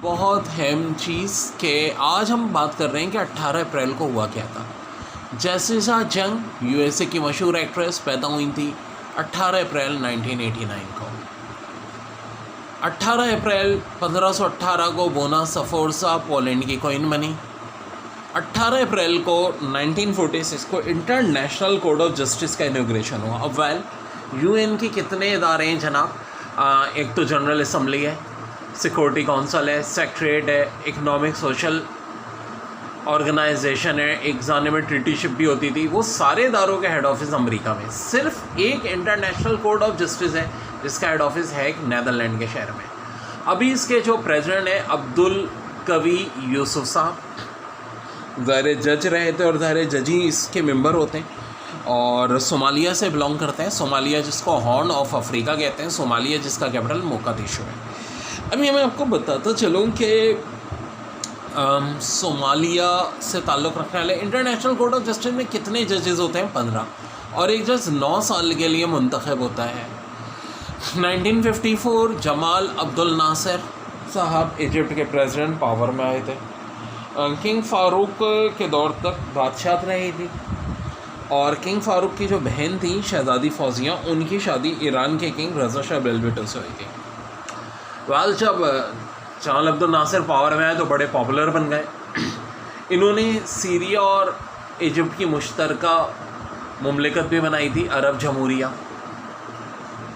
बहुत अहम चीज़ के आज हम बात कर रहे हैं कि 18 अप्रैल को हुआ क्या था। जैसिसा जंग यूएसए की मशहूर एक्ट्रेस पैदा हुई थी 18 अप्रैल 1989 को। 18 अप्रैल 1518 को बोना सफोर्सा पोलैंड की क्वीन बनी। 18 अप्रैल को 1946 को इंटरनेशनल कोड ऑफ जस्टिस का इनॉग्रेशन हुआ। अब यूएन की कितने इदारे हैं जनाब? एक तो जनरल असम्बली है, सिक्योरिटी काउंसिल है, सेक्रेटरीट है, इकोनॉमिक सोशल ऑर्गेनाइजेशन है, एक ज़माने में ट्रीटीशिप भी होती थी। वो सारे इदारों के हेड ऑफिस अमेरिका में। सिर्फ एक इंटरनेशनल कोड ऑफ जस्टिस है जिसका हेड ऑफिस है नीदरलैंड के शहर में। अभी इसके जो प्रेसिडेंट है अब्दुल कवी यूसुफ साहब, ज़ाहिर जज रहे थे और ज़ाहिर जज ही इसके मेंबर होते हैं और सोमालिया से बिलोंग करते हैं। सोमालिया जिसको हॉर्न ऑफ अफ्रीका कहते हैं, सोमालिया जिसका कैपिटल मोकादिशो है। अभी मैं आपको बताता चलूँ कि सोमालिया से ताल्लुक़ रखने वाले इंटरनेशनल कोर्ट ऑफ जस्टिस में कितने जजेस होते हैं? 15, और एक जज 9 साल के लिए मुंतखब होता है। 1954 जमाल अब्दुल नासिर साहब इजिप्ट के प्रेसिडेंट पावर में आए थे। किंग फ़ारूक के दौर तक बादशाहत रही थी और किंग फ़ारूक की जो बहन थी शहज़ादी फौजिया, उनकी शादी ईरान के किंग रज़ा शाह बेल्बिटो से हुई थी। जब जमाल अब्दुल नासिर पावर में आए तो बड़े पॉपुलर बन गए। इन्होंने सीरिया और इजिप्ट की मुश्तरका मुमलिकत भी बनाई थी, अरब जमहूरिया।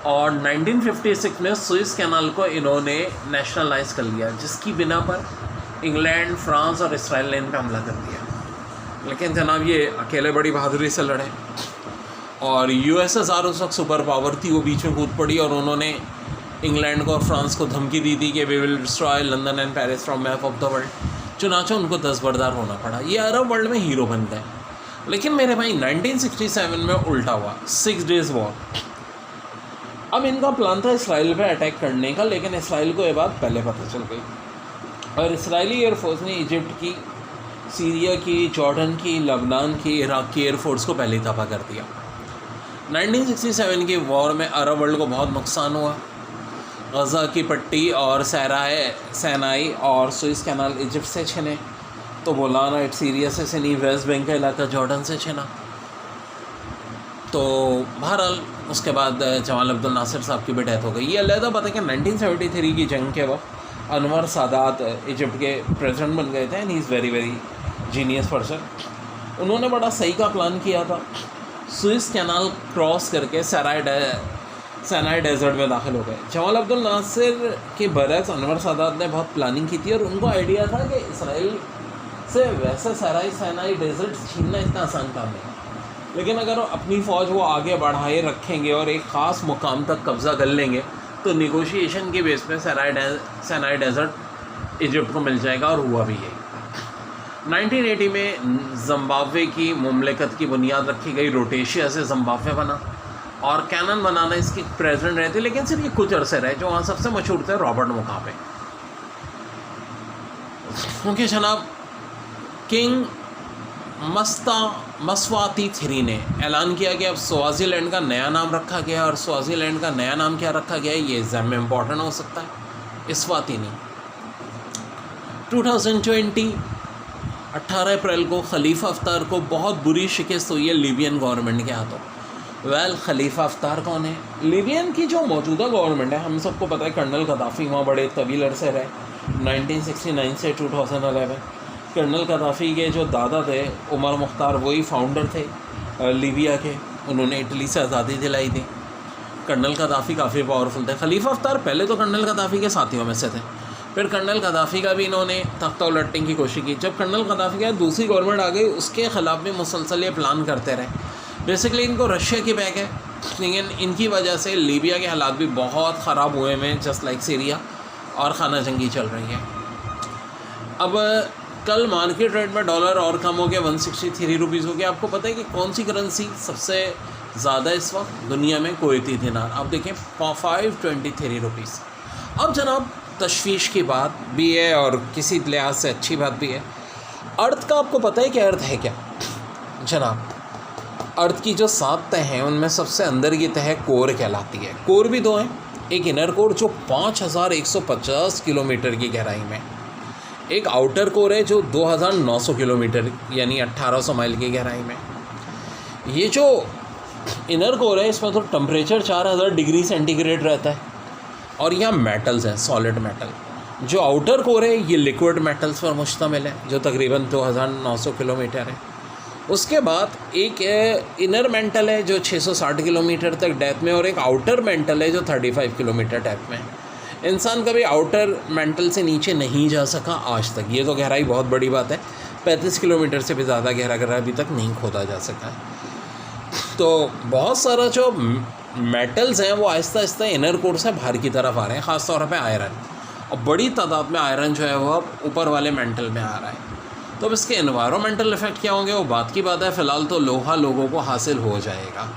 और 1956 में सुइस कैनाल को इन्होंने नेशनलाइज कर लिया, जिसकी बिना पर इंग्लैंड, फ्रांस और इसराइल ने इन पर हमला कर दिया। लेकिन जनाब ये अकेले बड़ी बहादुरी से लड़े और यूएसएसआर उस वक्त सुपर पावर थी, वो बीच में कूद पड़ी और उन्होंने इंग्लैंड को और फ्रांस को धमकी दी थी कि we will destroy London and Paris from map of the world. चुनाचा उनको दस्तबरदार होना पड़ा। ये अरब वर्ल्ड में हीरो बन गए। लेकिन मेरे भाई 1967 में उल्टा हुआ, 6 डेज़ वॉर। अब इनका प्लान था इसराइल पे अटैक करने का, लेकिन इसराइल को ये बात पहले पता चल गई और इसराइली एयरफोर्स ने इजिप्ट की, सीरिया की, जॉर्डन की, लबनान की, इराक की एयरफोर्स को पहले तबाह कर दिया। 1967 की वॉर में अरब वर्ल्ड को बहुत नुकसान हुआ। गज़ा की पट्टी और सैनाई और सुइस कैनाल इजिप्ट से छिने, तो बोलाना इट सीरिया से छिनी, वेस्ट बैंक का इलाका जॉर्डन से छिना। तो बहरहाल उसके बाद जमाल अब्दुल नासिर साहब की भी डेथ हो गई। ये अलहदा बात है कि 1973 की जंग के वक्त अनवर सादात इजिप्ट के प्रेसिडेंट बन गए थे and he is very very genius person. उन्होंने बड़ा सही का प्लान किया था। सुइस कैनाल क्रॉस करके सैनाई डेजर्ट में दाखिल हो गए। जमाल अब्दुल नासिर के बरक्स अनवर सादात ने बहुत प्लानिंग की थी और उनको आइडिया था कि इसराइल से वैसे सैनाई डेजर्ट छीनना इतना आसान काम नहीं, लेकिन अगर अपनी फ़ौज वो आगे बढ़ाए रखेंगे और एक ख़ास मुकाम तक कब्ज़ा कर लेंगे तो निगोशिएशन के बेस पे सैनाई डेजर्ट इजिप्ट को मिल जाएगा। और हुआ भी यही। 1980 में ज़िम्बाब्वे की मुमलिकत की बुनियाद रखी गई। रोटेशिया से ज़िम्बाब्वे बना और कैनन बनाना इसकी प्रेसिडेंट रहे थे, लेकिन सिर्फ ये कुछ अरसे रहे। जो वहाँ सबसे मशहूर थे रॉबर्ट मुगाबे, क्योंकि जनाब किंग मस्वाती 3 ने ऐलान किया कि अब स्वाज़ीलैंड का नया नाम रखा गया। और स्वाज़ीलैंड का नया नाम क्या रखा गया है ये एग्ज़ाम में इम्पॉर्टेंट हो सकता है, इस्वातिनी। 2020 18 अप्रैल को खलीफा हफ्तार को बहुत बुरी शिकस्त हुई है लीबियन गवर्नमेंट के हाथों। खलीफा हफ्तार कौन है? लीबियन की जो मौजूदा गवर्नमेंट है, हम सबको पता है कर्नल गद्दाफ़ी वहाँ बड़े तवील अरसे रहे, 1969 से 2011। कर्नल गद्दाफ़ी के जो दादा थे उमर मुख्तार, वही फाउंडर थे लीबिया के। उन्होंने इटली से आज़ादी दिलाई थी। कर्नल गद्दाफ़ी काफ़ी पावरफुल थे। खलीफा हफ्तार पहले तो कर्नल गद्दाफ़ी के साथियों में से थे, फिर कर्नल गद्दाफ़ी का भी इन्होंने तख्ता उलटने की कोशिश की। जब कर्नल गद्दाफ़ी का दूसरी गवर्नमेंट आ गई, उसके ख़िलाफ़ भी मुसलसल ये प्लान करते रहे। बेसिकली इनको रशिया की बैक है, लेकिन इनकी वजह से लीबिया के हालात भी बहुत ख़राब हुए हैं, जस्ट लाइक सीरिया, और खाना जंगी चल रही है। अब कल मार्केट रेट में डॉलर और कम हो गया, 163 रुपीज़ हो गया। आपको पता है कि कौन सी करेंसी सबसे ज़्यादा इस वक्त दुनिया में? कुवैती दिनार। आप देखें 523 रुपीज़। अब जनाब तशवीश की बात भी है और किसी लिहाज से अच्छी बात भी है। अर्थ का आपको पता है कि अर्थ है क्या जनाब? अर्थ की जो 7 तह हैं उनमें सबसे अंदर की तह कोर कहलाती है। कोर भी 2 हैं, एक इनर कोर जो 5150 किलोमीटर की गहराई में, एक आउटर कोर है जो 2900 किलोमीटर यानी 1800 माइल की गहराई में। ये जो इनर कोर है इसमें तो टेम्परेचर 4000 डिग्री सेंटीग्रेड रहता है और यहाँ मेटल्स हैं, सॉलिड मेटल। जो आउटर कोर है ये लिक्विड मेटल्स पर मुश्तमिल है जो तकरीबन 2900 किलोमीटर है। उसके बाद एक इनर मेंटल है जो 660 किलोमीटर तक डेप्थ में, और एक आउटर मेंटल है जो 35 किलोमीटर डेप्थ में। इंसान कभी आउटर मेंटल से नीचे नहीं जा सका आज तक। ये तो गहराई बहुत बड़ी बात है, 35 किलोमीटर से भी ज़्यादा गहरा अभी तक नहीं खोदा जा सका है। तो बहुत सारा जो मेटल्स हैं वो आहिस्ता आहिस्ता इनर कोर से बाहर की तरफ आ रहे हैं, ख़ास तौर पे आयरन, और बड़ी तादाद में आयरन जो है वो अब ऊपर वाले मेंटल में आ रहा है। तो अब इसके एनवायरमेंटल इफ़ेक्ट क्या होंगे वो बात की बात है। फ़िलहाल तो लोहा लोगों को हासिल हो जाएगा।